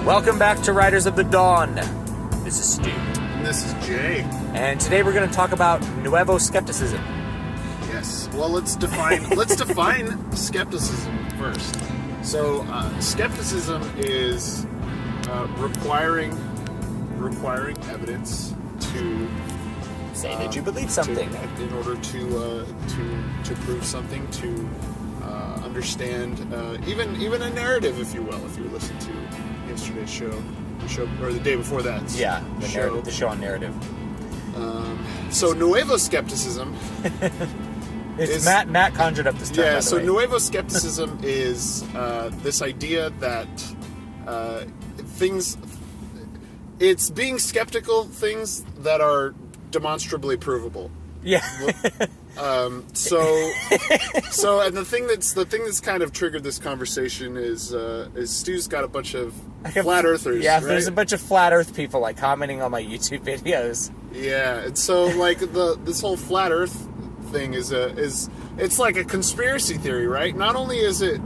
Welcome back to Riders of the Dawn. This is Stu. And this is Jay. And today we're going to talk about Nuevo Skepticism. Yes. Well, let's define skepticism first. So, skepticism is requiring evidence to Say that you believe something. in order to prove something, to understand even a narrative, if you will. If you listen to yesterday's show or the day before that. Yeah, the show on narrative. So Nuevo Skepticism. It's Matt conjured up this term. Yeah. By the So way. Nuevo Skepticism is this idea that it's being skeptical of things that are demonstrably provable. Yeah. So and the thing that's kind of triggered this conversation is Stu's got a bunch of flat earthers. Yeah, right? there's a bunch of flat Earth people like commenting on my YouTube videos. Yeah, and so like this whole flat Earth thing is it's like a conspiracy theory, right? Not only is it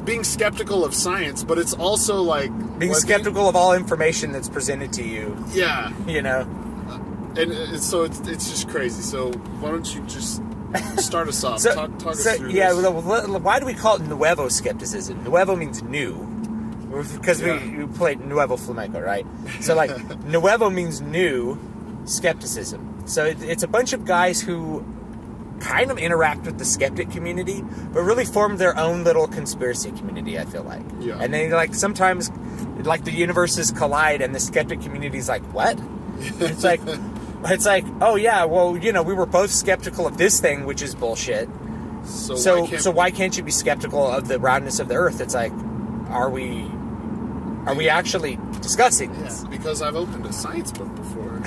being skeptical of science, but it's also like Being skeptical of all information that's presented to you. Yeah, You know? and so it's just crazy. So why don't you just start us off? Talk us through yeah, this. well, why do we call it Nuevo Skepticism? Nuevo means new, because we played Nuevo Flamenco, right? So like Nuevo means new skepticism. So it's a bunch of guys who kind of interact with the skeptic community, but really form their own little conspiracy community, I feel like. Yeah. And they like sometimes like the universes collide and the skeptic community is like, what? It's like, oh yeah, well, you know, we were both skeptical of this thing, which is bullshit. So why can't you be skeptical of the roundness of the Earth? It's like, are we actually discussing this? Yeah, because I've opened a science book before.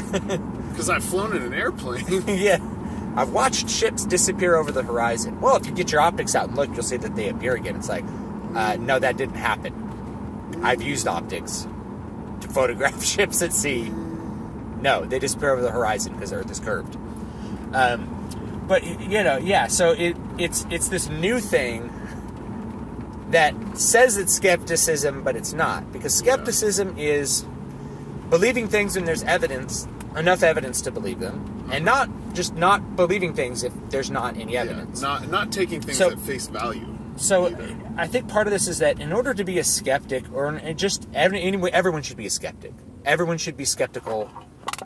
Because I've flown in an airplane. Yeah. I've watched ships disappear over the horizon. Well, if you get your optics out and look, you'll see that they appear again. It's like, no, that didn't happen. I've used optics to photograph ships at sea. No, they disappear over the horizon because the Earth is curved. But, you know, yeah, so it's this new thing that says it's skepticism, but it's not. Because skepticism is believing things when there's evidence, enough evidence to believe them, and not just not believing things if there's not any evidence. Yeah, not taking things at face value. So either. I think part of this is that in order to be a skeptic, or just anyway, everyone should be a skeptic. Everyone should be skeptical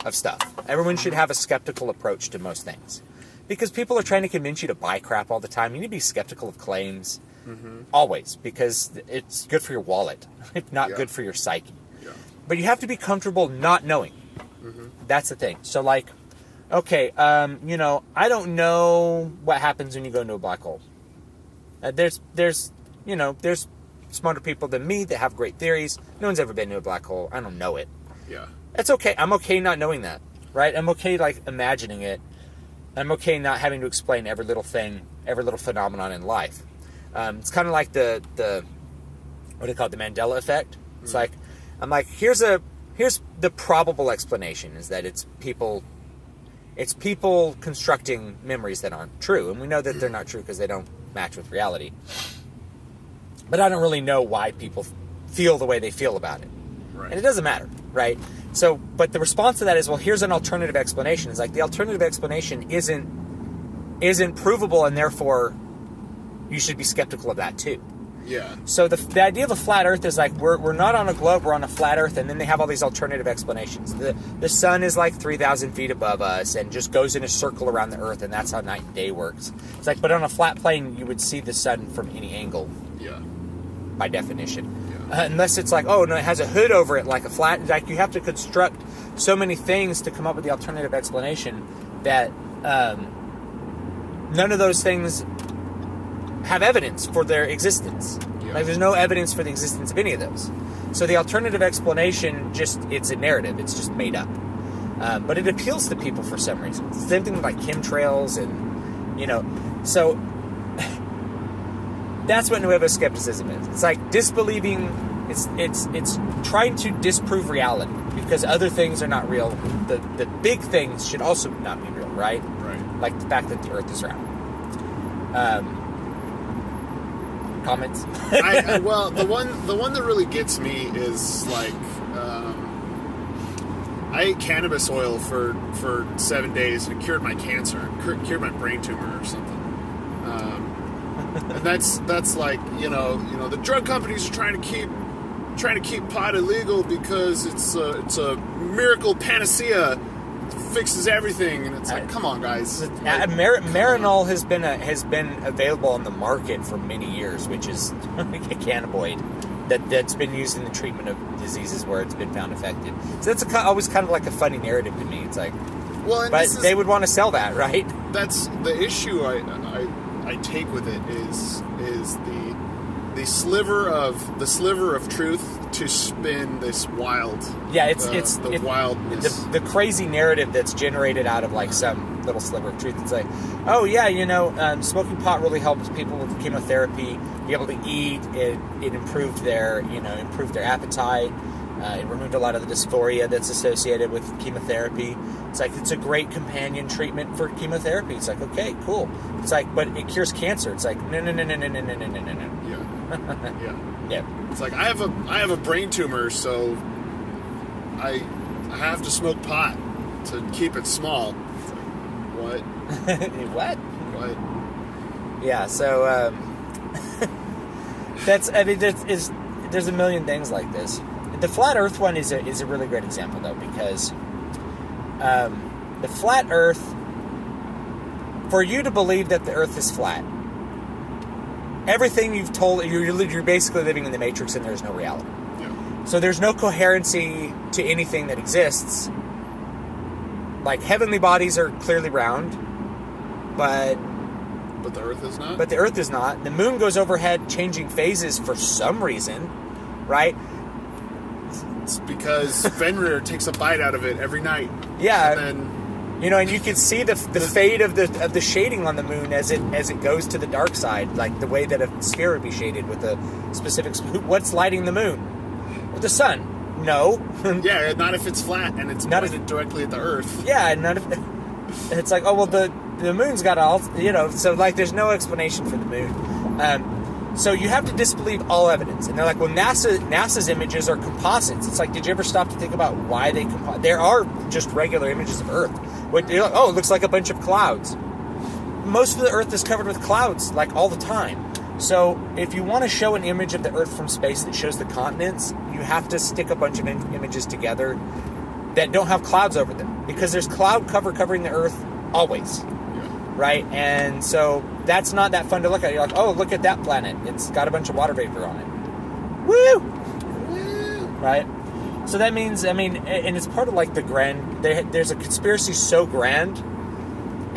of stuff. Everyone should have a skeptical approach to most things. Because people are trying to convince you to buy crap all the time. You need to be skeptical of claims. Mm-hmm. Always. Because it's good for your wallet. If not good for your psyche. Yeah. But you have to be comfortable not knowing. Mm-hmm. That's the thing. So like, okay, you know, I don't know what happens when you go into a black hole. There's smarter people than me that have great theories. No one's ever been to a black hole. I don't know it. Yeah. That's okay. I'm okay not knowing that, right? I'm okay, like, imagining it. I'm okay not having to explain every little thing, every little phenomenon in life. It's kind of like the what do they call it, the Mandela effect. It's like, I'm like, here's the probable explanation, is that it's people constructing memories that aren't true. And we know that they're not true because they don't match with reality. But I don't really know why people feel the way they feel about it. Right. And it doesn't matter, right? So, but the response to that is, well, here's an alternative explanation. It's like, the alternative explanation isn't provable, and therefore you should be skeptical of that too. Yeah. So the idea of a flat Earth is like, we're not on a globe, we're on a flat Earth, and then they have all these alternative explanations. The sun is like 3,000 feet above us and just goes in a circle around the Earth, and that's how night and day works. It's like, but on a flat plane, you would see the sun from any angle. Yeah. By definition. Yeah. Unless it's like, oh, no, it has a hood over it, like a flat, like you have to construct so many things to come up with the alternative explanation that none of those things have evidence for their existence. Yeah. Like, there's no evidence for the existence of any of those. So the alternative explanation, it's a narrative. It's just made up. But it appeals to people for some reason. It's the same thing with like chemtrails and, you know, so that's what Nuevo Skepticism is. It's like disbelieving, it's trying to disprove reality because other things are not real. The big things should also not be real, right? Right. Like the fact that the Earth is round. comments. Well, the one that really gets me is like, I ate cannabis oil for 7 days and it cured my cancer, cured my brain tumor or something. And that's like, the drug companies are trying to keep pot illegal because it's a miracle panacea, fixes everything, and it's like, come on, guys. Marinol has been available on the market for many years, which is a cannabinoid that's been used in the treatment of diseases where it's been found effective. So that's always kind of like a funny narrative to me. It's like, but they would want to sell that, right? That's the issue. I take with it is the sliver of truth to spin this wild. Yeah, it's wildness, the crazy narrative that's generated out of like some little sliver of truth. It's like, oh yeah, smoking pot really helps people with chemotherapy be able to eat. It improved their appetite. It removed a lot of the dysphoria that's associated with chemotherapy. It's like, it's a great companion treatment for chemotherapy. It's like, okay, cool. It's like, but it cures cancer. It's like, no. Yeah. Yeah. It's like, I have a brain tumor, so I have to smoke pot to keep it small. It's like, what? What? Yeah. So there's a million things like this. The flat Earth one is a really great example, though, because the flat Earth, for you to believe that the Earth is flat, everything you've told, you're basically living in the Matrix, and there's no reality. Yeah. So there's no coherency to anything that exists. Like, heavenly bodies are clearly round, but the Earth is not. But the Earth is not. The moon goes overhead, changing phases for some reason, right? It's because Fenrir takes a bite out of it every night. Yeah, and then and you can see the fade of the shading on the moon as it goes to the dark side, like the way that a sphere would be shaded with a specific. What's lighting the moon? The sun. No. Yeah, not if it's flat and it's pointed directly at the Earth. Yeah, not if. It's like, oh well, the moon's got all, so like there's no explanation for the moon. So you have to disbelieve all evidence. And they're like, well, NASA's images are composites. It's like, did you ever stop to think about why they there are just regular images of Earth. You're like, oh, it looks like a bunch of clouds. Most of the Earth is covered with clouds, like, all the time. So if you want to show an image of the Earth from space that shows the continents, you have to stick a bunch of images together that don't have clouds over them. Because there's cloud cover covering the Earth always. Right? And so that's not that fun to look at. You're like, oh, look at that planet. It's got a bunch of water vapor on it. Woo! Right? So that means, and it's part of like the grand, there's a conspiracy so grand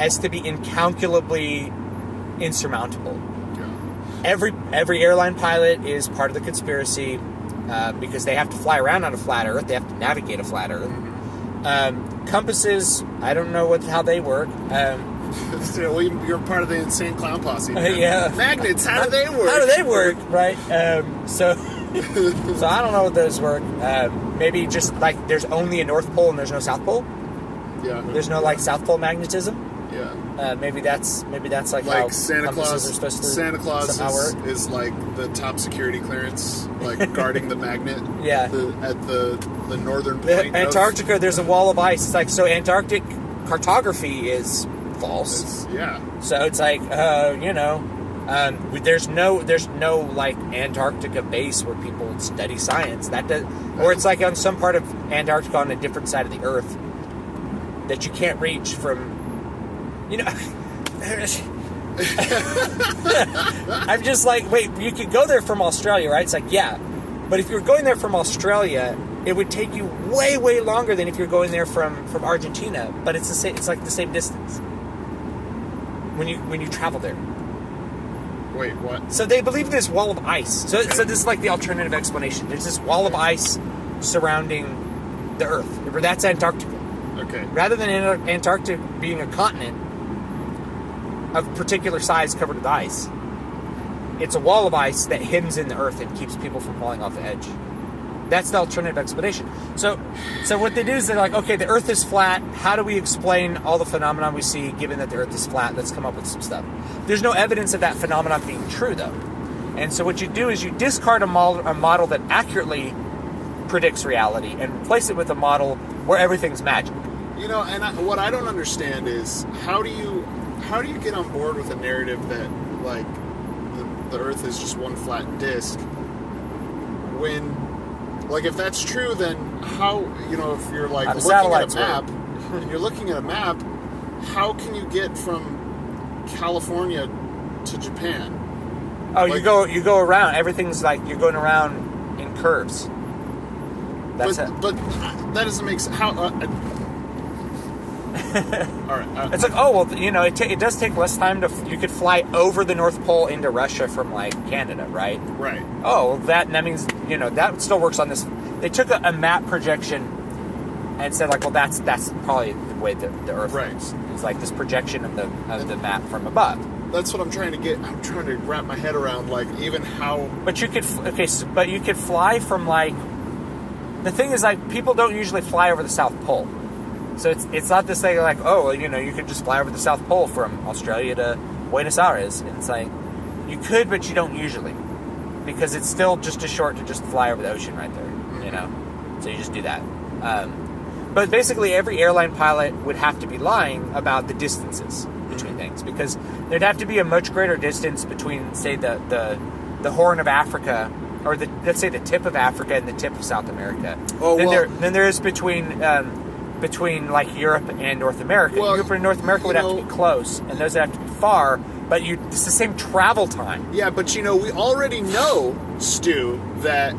as to be incalculably insurmountable. Yeah. Every airline pilot is part of the conspiracy because they have to fly around on a flat Earth. They have to navigate a flat Earth. Compasses, I don't know how they work. Well, you're part of the insane clown posse. Yeah. Magnets, how do they work? How do they work, right? So I don't know what those work. Maybe just like there's only a North Pole and there's no South Pole. Yeah. There's no like South Pole magnetism. Yeah. Maybe that's like how Santa Claus. Are supposed to Santa Claus is like the top security clearance, like guarding the magnet. Yeah. At the northern point. Antarctica, there's a wall of ice. It's like, so Antarctic cartography is false. Yeah. So it's like, there's no like Antarctica base where people study science. That does, or it's like on some part of Antarctica on a different side of the Earth that you can't reach from. I'm just like, wait, you could go there from Australia, right? It's like, yeah, but if you're going there from Australia, it would take you way, way longer than if you're going there from Argentina. But it's the same. It's like the same distance when you travel there. Wait, what? So they believe in this wall of ice. So this is like the alternative explanation. There's this wall of ice surrounding the Earth. That's Antarctica. Okay. Rather than Antarctica being a continent of particular size covered with ice, it's a wall of ice that hems in the Earth and keeps people from falling off the edge. That's the alternative explanation. So what they do is they're like, okay, the Earth is flat. How do we explain all the phenomena we see given that the Earth is flat? Let's come up with some stuff. There's no evidence of that phenomenon being true, though. And so what you do is you discard a model that accurately predicts reality and replace it with a model where everything's magic. You know, and what I don't understand is how do you get on board with a narrative that like the Earth is just one flat disk when, like, if that's true, then how, you know, if you're like looking at a map and you're looking at a map, how can you get from California to Japan? Oh, like, you go around. Everything's like you're going around in curves. That's but that doesn't make sense. How? All right. It's like, oh well, you know, it does take less time you could fly over the North Pole into Russia from like Canada, right? Right. Oh, well, that means, you know, that still works on this. They took a map projection and said like, well, that's probably the way the Earth works. It's like this projection of the map from above. That's what I'm trying to get. I'm trying to wrap my head around, like, even how. But you could but you could fly from like. The thing is, like, people don't usually fly over the South Pole, so it's not this thing like, oh, you know, you could just fly over the South Pole from Australia to Buenos Aires. And it's like you could, but you don't usually, because it's still just as short to just fly over the ocean right there, you know. So you just do that. But basically, every airline pilot would have to be lying about the distances between things, because there'd have to be a much greater distance between, say, the Horn of Africa, or let's say the tip of Africa and the tip of South America. Oh, then there is between like Europe and North America. Well, Europe and North America would have to be close, and those would have to be far. But it's the same travel time. Yeah, but you know, we already know, Stu, that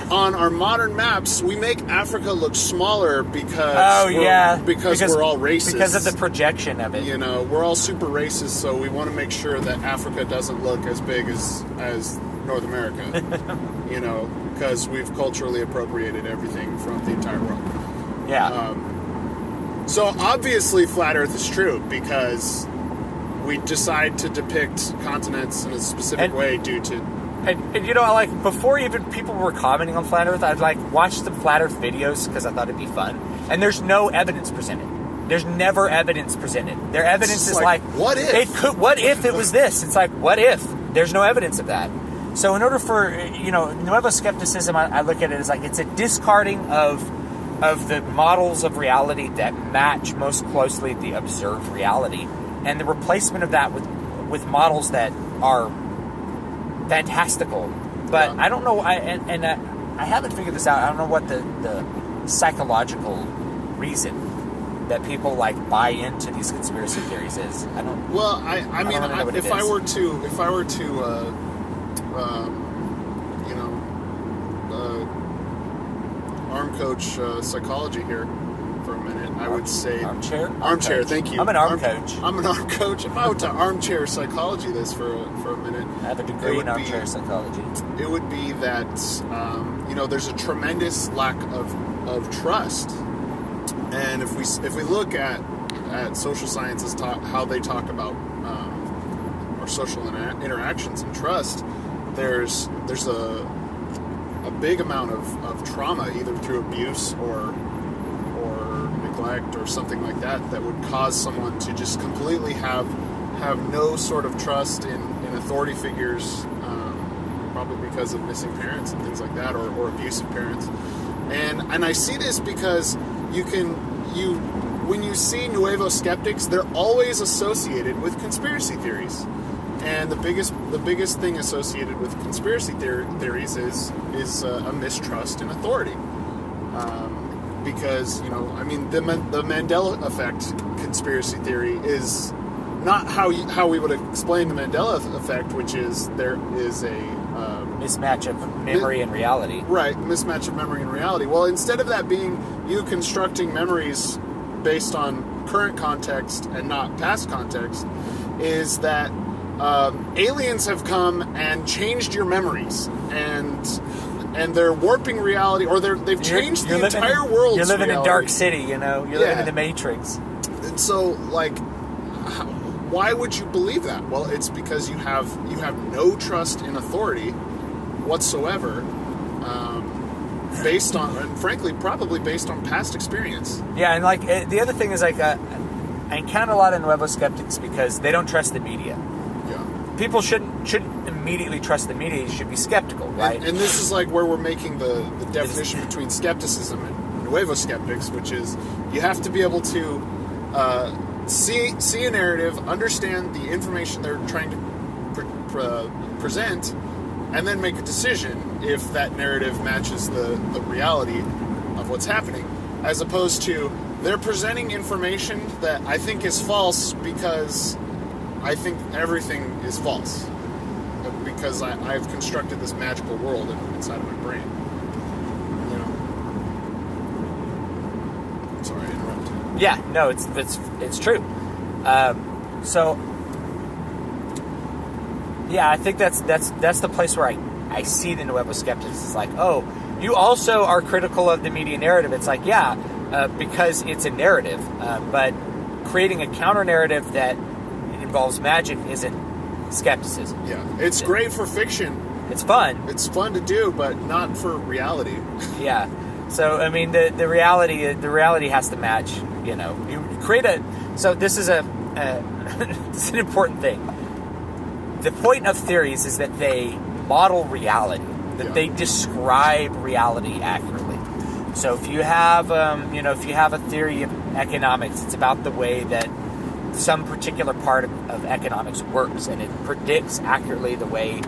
on our modern maps, we make Africa look smaller because we're all racist. Because of the projection of it. You know, we're all super racist, so we want to make sure that Africa doesn't look as big as North America. You know, because we've culturally appropriated everything from the entire world. Yeah. So obviously Flat Earth is true, because we decide to depict continents in a specific way due to... And you know, like, before even people were commenting on Flat Earth, I'd like watch some Flat Earth videos because I thought it'd be fun. And there's no evidence presented. There's never evidence presented. Their evidence is like, what if? What if it was this? It's like, what if? There's no evidence of that. So in order for, you know, Nuevo Skepticism, I look at it as like it's a discarding of the models of reality that match most closely the observed reality, and the replacement of that with models that are fantastical. But I don't know, I haven't figured this out. I don't know what the psychological reason that people like buy into these conspiracy theories is. I don't. Well, I mean, if I were to you know, arm coach psychology here for a minute, I would say armchair. Thank you. I'm an arm coach. I'm an arm coach. If I were to armchair psychology this for a minute, I have a degree in armchair psychology. It would be that you know, there's a tremendous lack of trust, and if we look at social sciences how they talk about our social interactions and trust, there's a big amount of trauma, either through abuse or neglect or something like that would cause someone to just completely have no sort of trust in authority figures, probably because of missing parents and things like that, or abusive parents. And I see this because when you see Nuevo Skeptics, they're always associated with conspiracy theories. And the biggest thing associated with conspiracy theories is a mistrust in authority. Because, you know, I mean, the Mandela effect conspiracy theory is not how we would explain the Mandela effect, which is there is a mismatch of memory and reality. Right, mismatch of memory and reality. Well, instead of that being you constructing memories based on current context and not past context, is that aliens have come and changed your memories, and they're warping reality, or they've changed the entire world. You're living reality. in Dark City, you know. You're living in the Matrix. And so, like, why would you believe that? Well, it's because you have no trust in authority whatsoever, based on, and frankly, probably based on past experience. Yeah, and like the other thing is like I encounter a lot of Nuevo Skeptics because they don't trust the media. Yeah. People shouldn't immediately trust the media. You should be skeptical, right? And this is like where we're making the definition between skepticism and Nuevo Skeptics, which is you have to be able to see a narrative, understand the information they're trying to present, and then make a decision if that narrative matches the reality of what's happening, as opposed to they're presenting information that I think is false because I think everything is false. Because I've constructed this magical world inside of my brain. You know? Sorry, I interrupted. Yeah, no, it's true. So, yeah, I think that's the place where I see the Nuevo Skeptics. It's like, oh, you also are critical of the media narrative. It's like, yeah, because it's a narrative, but creating a counter narrative that involves magic isn't skepticism. Yeah, it's great for fiction. It's fun. It's fun to do, but not for reality. Yeah. So I mean, the reality has to match. You know, you create a. So this is this is an important thing. The point of theories is that they model reality, that they describe reality accurately. So if you have, if you have a theory of economics, it's about the way that some particular part of economics works, and it predicts accurately the way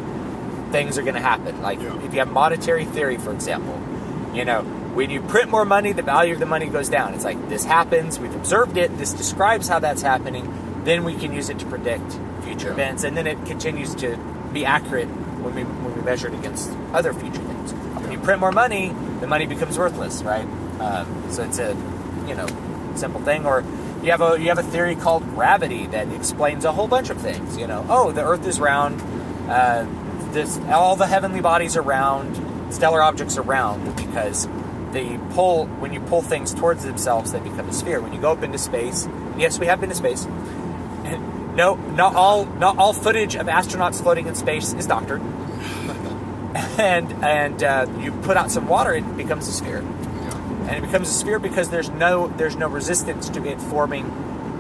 things are going to happen. Like if you have monetary theory, for example, when you print more money, the value of the money goes down. It's like, this happens, we've observed it, this describes how that's happening, then we can use it to predict future events, and then it continues to be accurate when we measure it against other future things. When you print more money, the money becomes worthless, right? So it's a simple thing. Or you have a theory called gravity that explains a whole bunch of things. The Earth is round, all the heavenly bodies are round, stellar objects are round because when you pull things towards themselves, they become a sphere. When you go up into space, yes, we have been to space. No, not all footage of astronauts floating in space is doctored. and you put out some water, it becomes a sphere. And it becomes a sphere because there's no resistance to it forming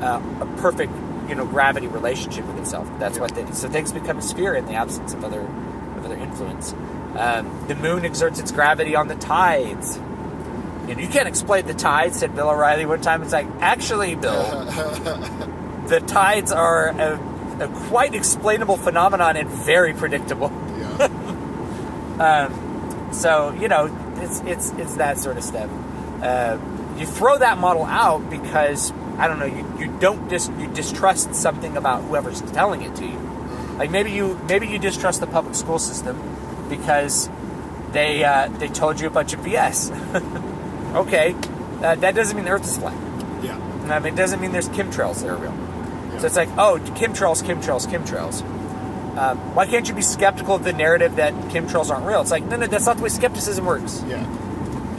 a perfect gravity relationship with itself. That's what so things become a sphere in the absence of other influence. The moon exerts its gravity on the tides. You can't explain the tides, said Bill O'Reilly one time. It's like, actually, Bill, the tides are a quite explainable phenomenon and very predictable. So it's that sort of stuff. You throw that model out because you distrust something about whoever's telling it to you. Like maybe you distrust the public school system because they told you a bunch of BS. Okay, that doesn't mean the Earth is flat. Yeah. It doesn't mean there's chemtrails that are real. Yeah. So it's like, oh, chemtrails. Why can't you be skeptical of the narrative that chemtrails aren't real? It's like, no, that's not the way skepticism works. Yeah.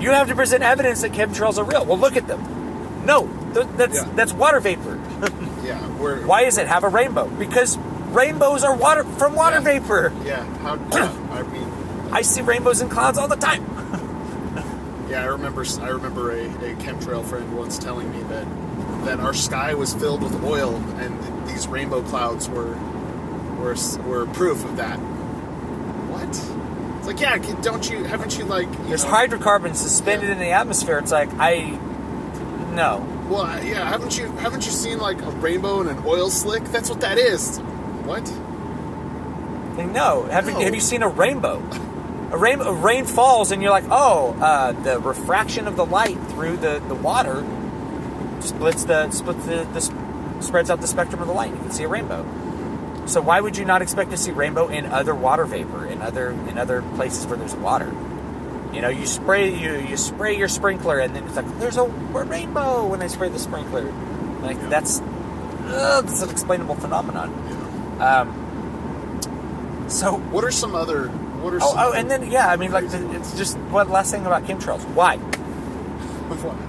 You have to present evidence that chemtrails are real. Well, look at them. No, that's water vapor. Why is it have a rainbow? Because rainbows are water vapor. Yeah. I see rainbows in clouds all the time. Yeah, I remember a chemtrail friend once telling me that our sky was filled with oil, and these rainbow clouds were proof of that. What? It's like, yeah, haven't you there's hydrocarbons suspended in the atmosphere. It's like, no. Well, yeah, haven't you seen like a rainbow and an oil slick? That's what that is. What? No. Have you seen a rainbow? Rain falls and you're like, the refraction of the light through the water spreads out the spectrum of the light. You can see a rainbow. So why would you not expect to see rainbow in other water vapor, in other places where there's water? You spray your sprinkler and then it's like, there's a rainbow when I spray the sprinkler. Like that's an explainable phenomenon. So what are some other? And then it's just one last thing about chemtrails. Why?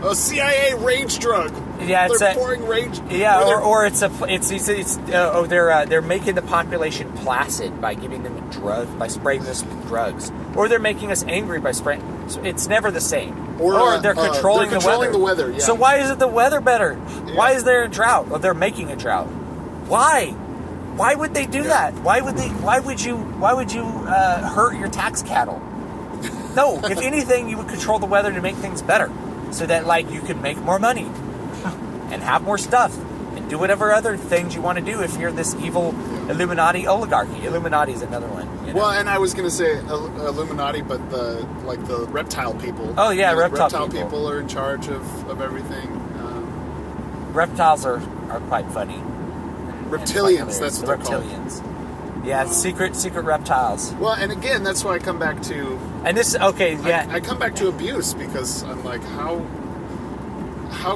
A CIA rage drug. Yeah, they're pouring rage. Yeah, they're making the population placid by giving them a drug, by spraying us with drugs, or they're making us angry by spraying. So it's never the same. Or they're controlling the weather. Yeah. So why isn't the weather better? Yeah. Why is there a drought? Well, they're making a drought. Why? Why would they do that? Why would you hurt your tax cattle? No, if anything, you would control the weather to make things better, so that like you could make more money and have more stuff and do whatever other things you want to do if you're this evil Illuminati oligarchy. Illuminati is another one. You know? Well, and I was going to say Illuminati, but the reptile people. Oh yeah, reptile people are in charge of everything. Reptiles are quite funny. Reptilians, that's what they're called. Reptilians. Yeah, secret reptiles. Well, and again, that's why I come back to... And this, okay, yeah. I come back to abuse, because I'm like, how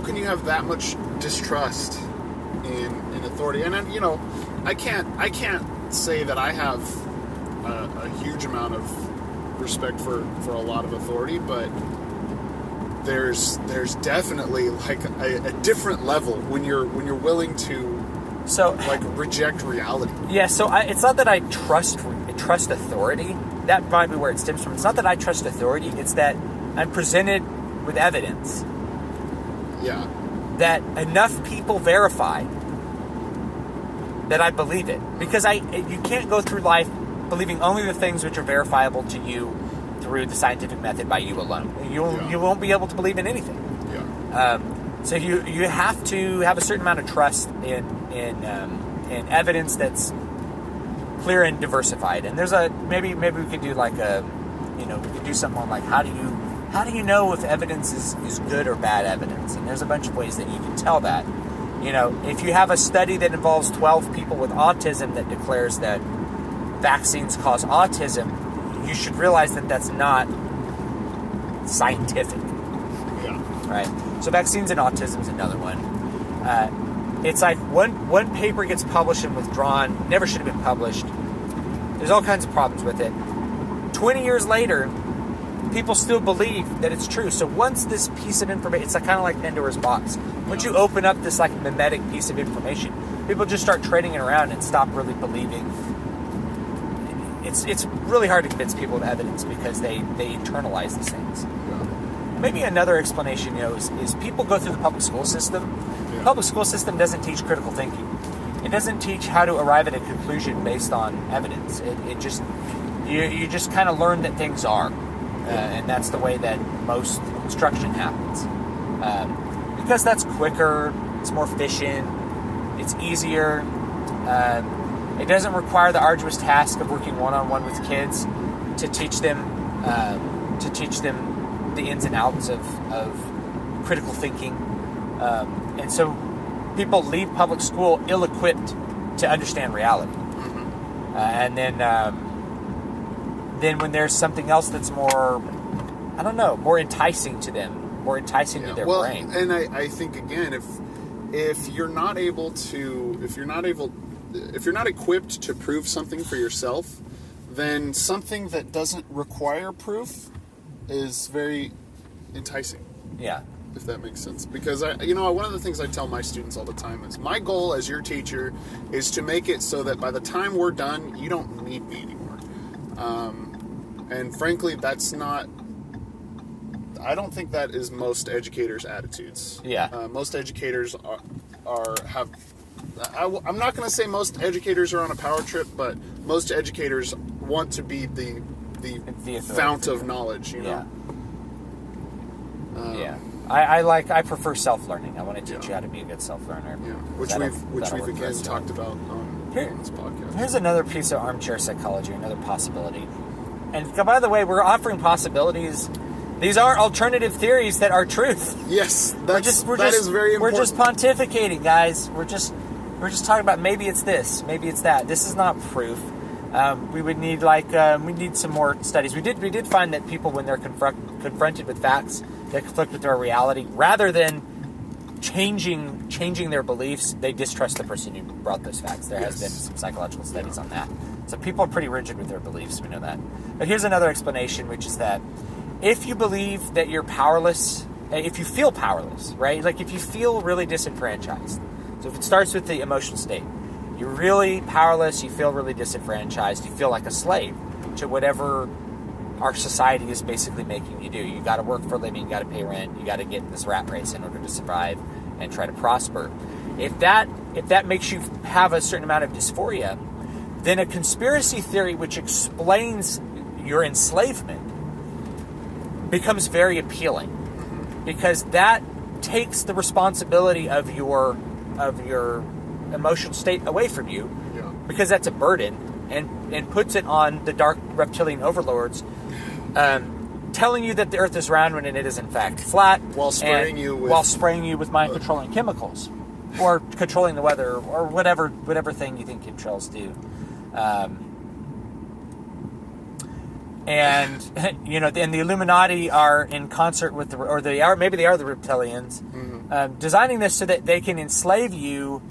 can you have that much distrust in authority? And then, you know, I can't say that I have a huge amount of respect for a lot of authority, but there's definitely like a different level when you're willing to like reject reality. Yeah, so it's not that I trust authority. That might be where it stems from. It's not that I trust authority. It's that I'm presented with evidence. Yeah. That enough people verify that I believe it. Because you can't go through life believing only the things which are verifiable to you through the scientific method by you alone. You won't be able to believe in anything. Yeah. So you have to have a certain amount of trust in evidence that's clear and diversified. And there's maybe we could do like we could do something on like how do you know if evidence is good or bad evidence? And there's a bunch of ways that you can tell that. You know, if you have a study that involves 12 people with autism that declares that vaccines cause autism, you should realize that that's not scientific. Yeah. Right? So vaccines and autism is another one. It's like one paper gets published and withdrawn, never should have been published. There's all kinds of problems with it. 20 years later, people still believe that it's true. So once this piece of information, it's like, kind of like Pandora's box. Once you open up this like mimetic piece of information, people just start trading it around and stop really believing. It's really hard to convince people with evidence because they internalize these things. Yeah. Maybe another explanation, is people go through the public school system. Yeah. The public school system doesn't teach critical thinking. It doesn't teach how to arrive at a conclusion based on evidence. It just you just kind of learn that things are. And that's the way that most instruction happens. Because that's quicker, it's more efficient, it's easier. It doesn't require the arduous task of working one-on-one with kids to teach them the ins and outs of critical thinking. And so people leave public school ill-equipped to understand reality. Mm-hmm. And then when there's something else that's more, I don't know, more enticing to them, more enticing to their brain. And I think again, if you're not equipped to prove something for yourself, then something that doesn't require proof is very enticing. Yeah. If that makes sense. Because one of the things I tell my students all the time is my goal as your teacher is to make it so that by the time we're done, you don't need me anymore. And frankly, that's not... I don't think that is most educators' attitudes. Yeah. Most educators have... I'm not going to say most educators are on a power trip, but most educators want to be the fount of knowledge, you know? Yeah. I prefer self-learning. I want to teach you how to be a good self-learner. Yeah. Which we've again talked about on this podcast. Here's another piece of armchair psychology, another possibility. And by the way, we're offering possibilities. These are alternative theories that are truth. Yes, that is very important. We're just pontificating, guys. We're just talking about maybe it's this, maybe it's that. This is not proof. We would need we need some more studies. We did find that people, when they're confronted with facts that conflict with their reality, rather than changing their beliefs, they distrust the person who brought those facts. There has been some psychological studies on that. So people are pretty rigid with their beliefs. We know that. But here's another explanation, which is that if you believe that you're powerless, if you feel powerless, right? Like if you feel really disenfranchised. So if it starts with the emotional state, you're really powerless, you feel really disenfranchised, you feel like a slave to whatever our society is basically making you do. You got to work for a living, you got to pay rent, you got to get in this rat race in order to survive and try to prosper. If if that makes you have a certain amount of dysphoria, then a conspiracy theory which explains your enslavement becomes very appealing, because that takes the responsibility of your emotional state away from you, because that's a burden, and puts it on the dark reptilian overlords, telling you that the Earth is round when it is in fact flat, while spraying you with mind-controlling chemicals, or controlling the weather, or whatever thing you think chemtrails do. And and the Illuminati are in concert with maybe they are the reptilians, designing this so that they can enslave you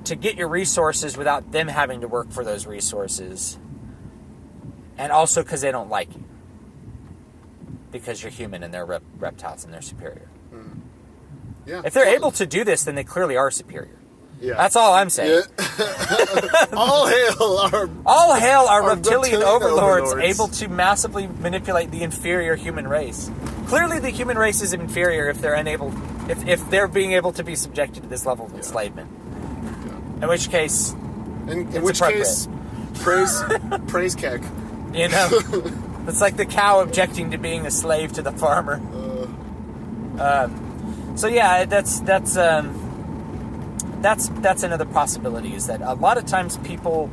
to get your resources without them having to work for those resources, and also because they don't like you, because you're human and they're reptiles and they're superior. Yeah. If they're able to do this, then they clearly are superior. Yeah. That's all I'm saying. Yeah. All hail our reptilian overlords, able to massively manipulate the inferior human race. Clearly, the human race is inferior if they're if they're being able to be subjected to this level of enslavement. Yeah. In which case, praise Keck. It's like the cow objecting to being a slave to the farmer. So yeah, that's another possibility, is that a lot of times people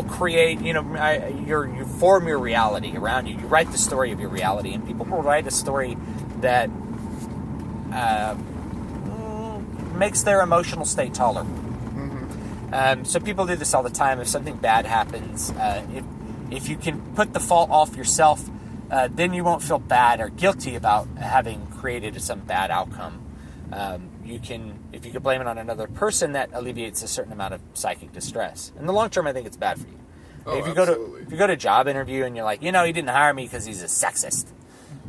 create, you form your reality around you. You write the story of your reality, and people will write a story that makes their emotional state taller. So people do this all the time. If something bad happens, if you can put the fault off yourself, then you won't feel bad or guilty about having created some bad outcome. If you can blame it on another person, that alleviates a certain amount of psychic distress. In the long term, I think it's bad for you. If you go to a job interview and you're like, he didn't hire me because he's a sexist.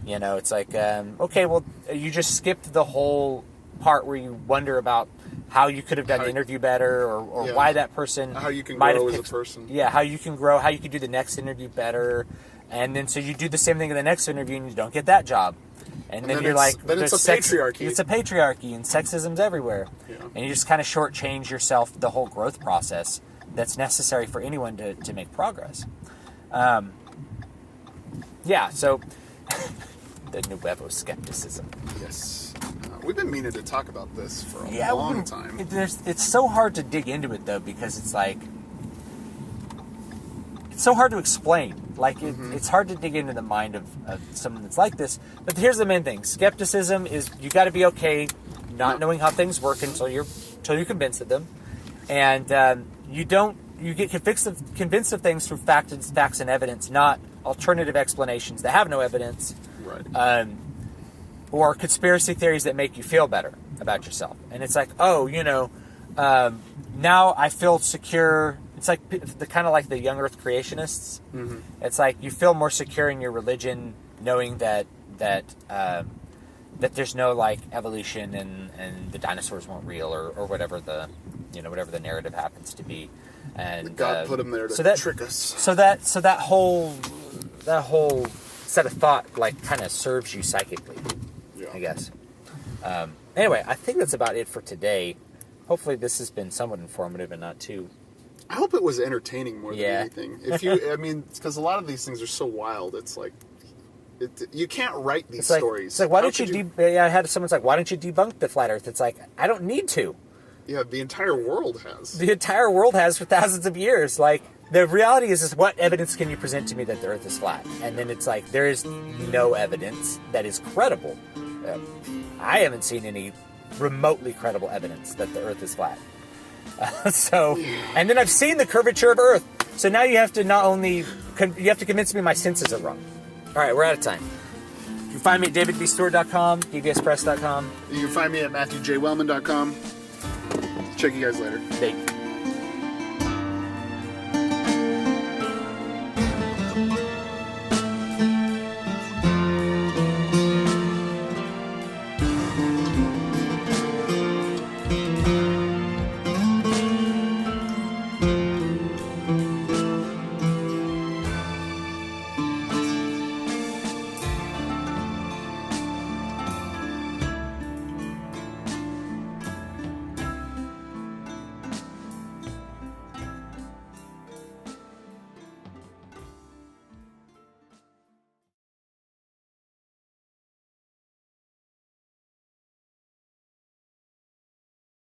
It's like, okay, well, you just skipped the whole part where you wonder about how you could have done the interview better, or why that person how you can might grow have as a person. Yeah, how you can grow, how you can do the next interview better, and then so you do the same thing in the next interview and you don't get that job. And then you're like, then it's a patriarchy. It's a patriarchy, and sexism's everywhere. Yeah. And you just kind of shortchange yourself the whole growth process that's necessary for anyone to make progress. So the Nuevo Skepticism. Yes. We've been meaning to talk about this for a long time. It's so hard to dig into it, though, because it's like, it's so hard to explain. Like, it's hard to dig into the mind of someone that's like this. But here's the main thing. Skepticism is, you got to be okay not knowing how things work until you're convinced of them. And you get convinced of things through facts and evidence, not alternative explanations that have no evidence. Right. Or conspiracy theories that make you feel better about yourself. And it's like, now I feel secure. It's like kind of like the young Earth creationists. Mm-hmm. It's like you feel more secure in your religion, knowing that there's no like evolution and the dinosaurs weren't real, or whatever the narrative happens to be. And God put them there to trick us. So that whole set of thought like kind of serves you psychically. Yeah. I guess. Anyway, I think that's about it for today. Hopefully this has been somewhat informative and not too... I hope it was entertaining more than anything. Because a lot of these things are so wild, it's like... you can't write these stories. It's like, why don't you... I had someone's like, why don't you debunk the flat Earth? It's like, I don't need to. Yeah, the entire world has. The entire world has for thousands of years. Like, the reality is what evidence can you present to me that the Earth is flat? And then it's like, there is no evidence that is credible. I haven't seen any remotely credible evidence that the Earth is flat. And then I've seen the curvature of Earth. So now you have to you have to convince me my senses are wrong. All right, we're out of time. You can find me at davidbstewart.com, dvspress.com. You can find me at matthewjwellman.com. Check you guys later. Bye.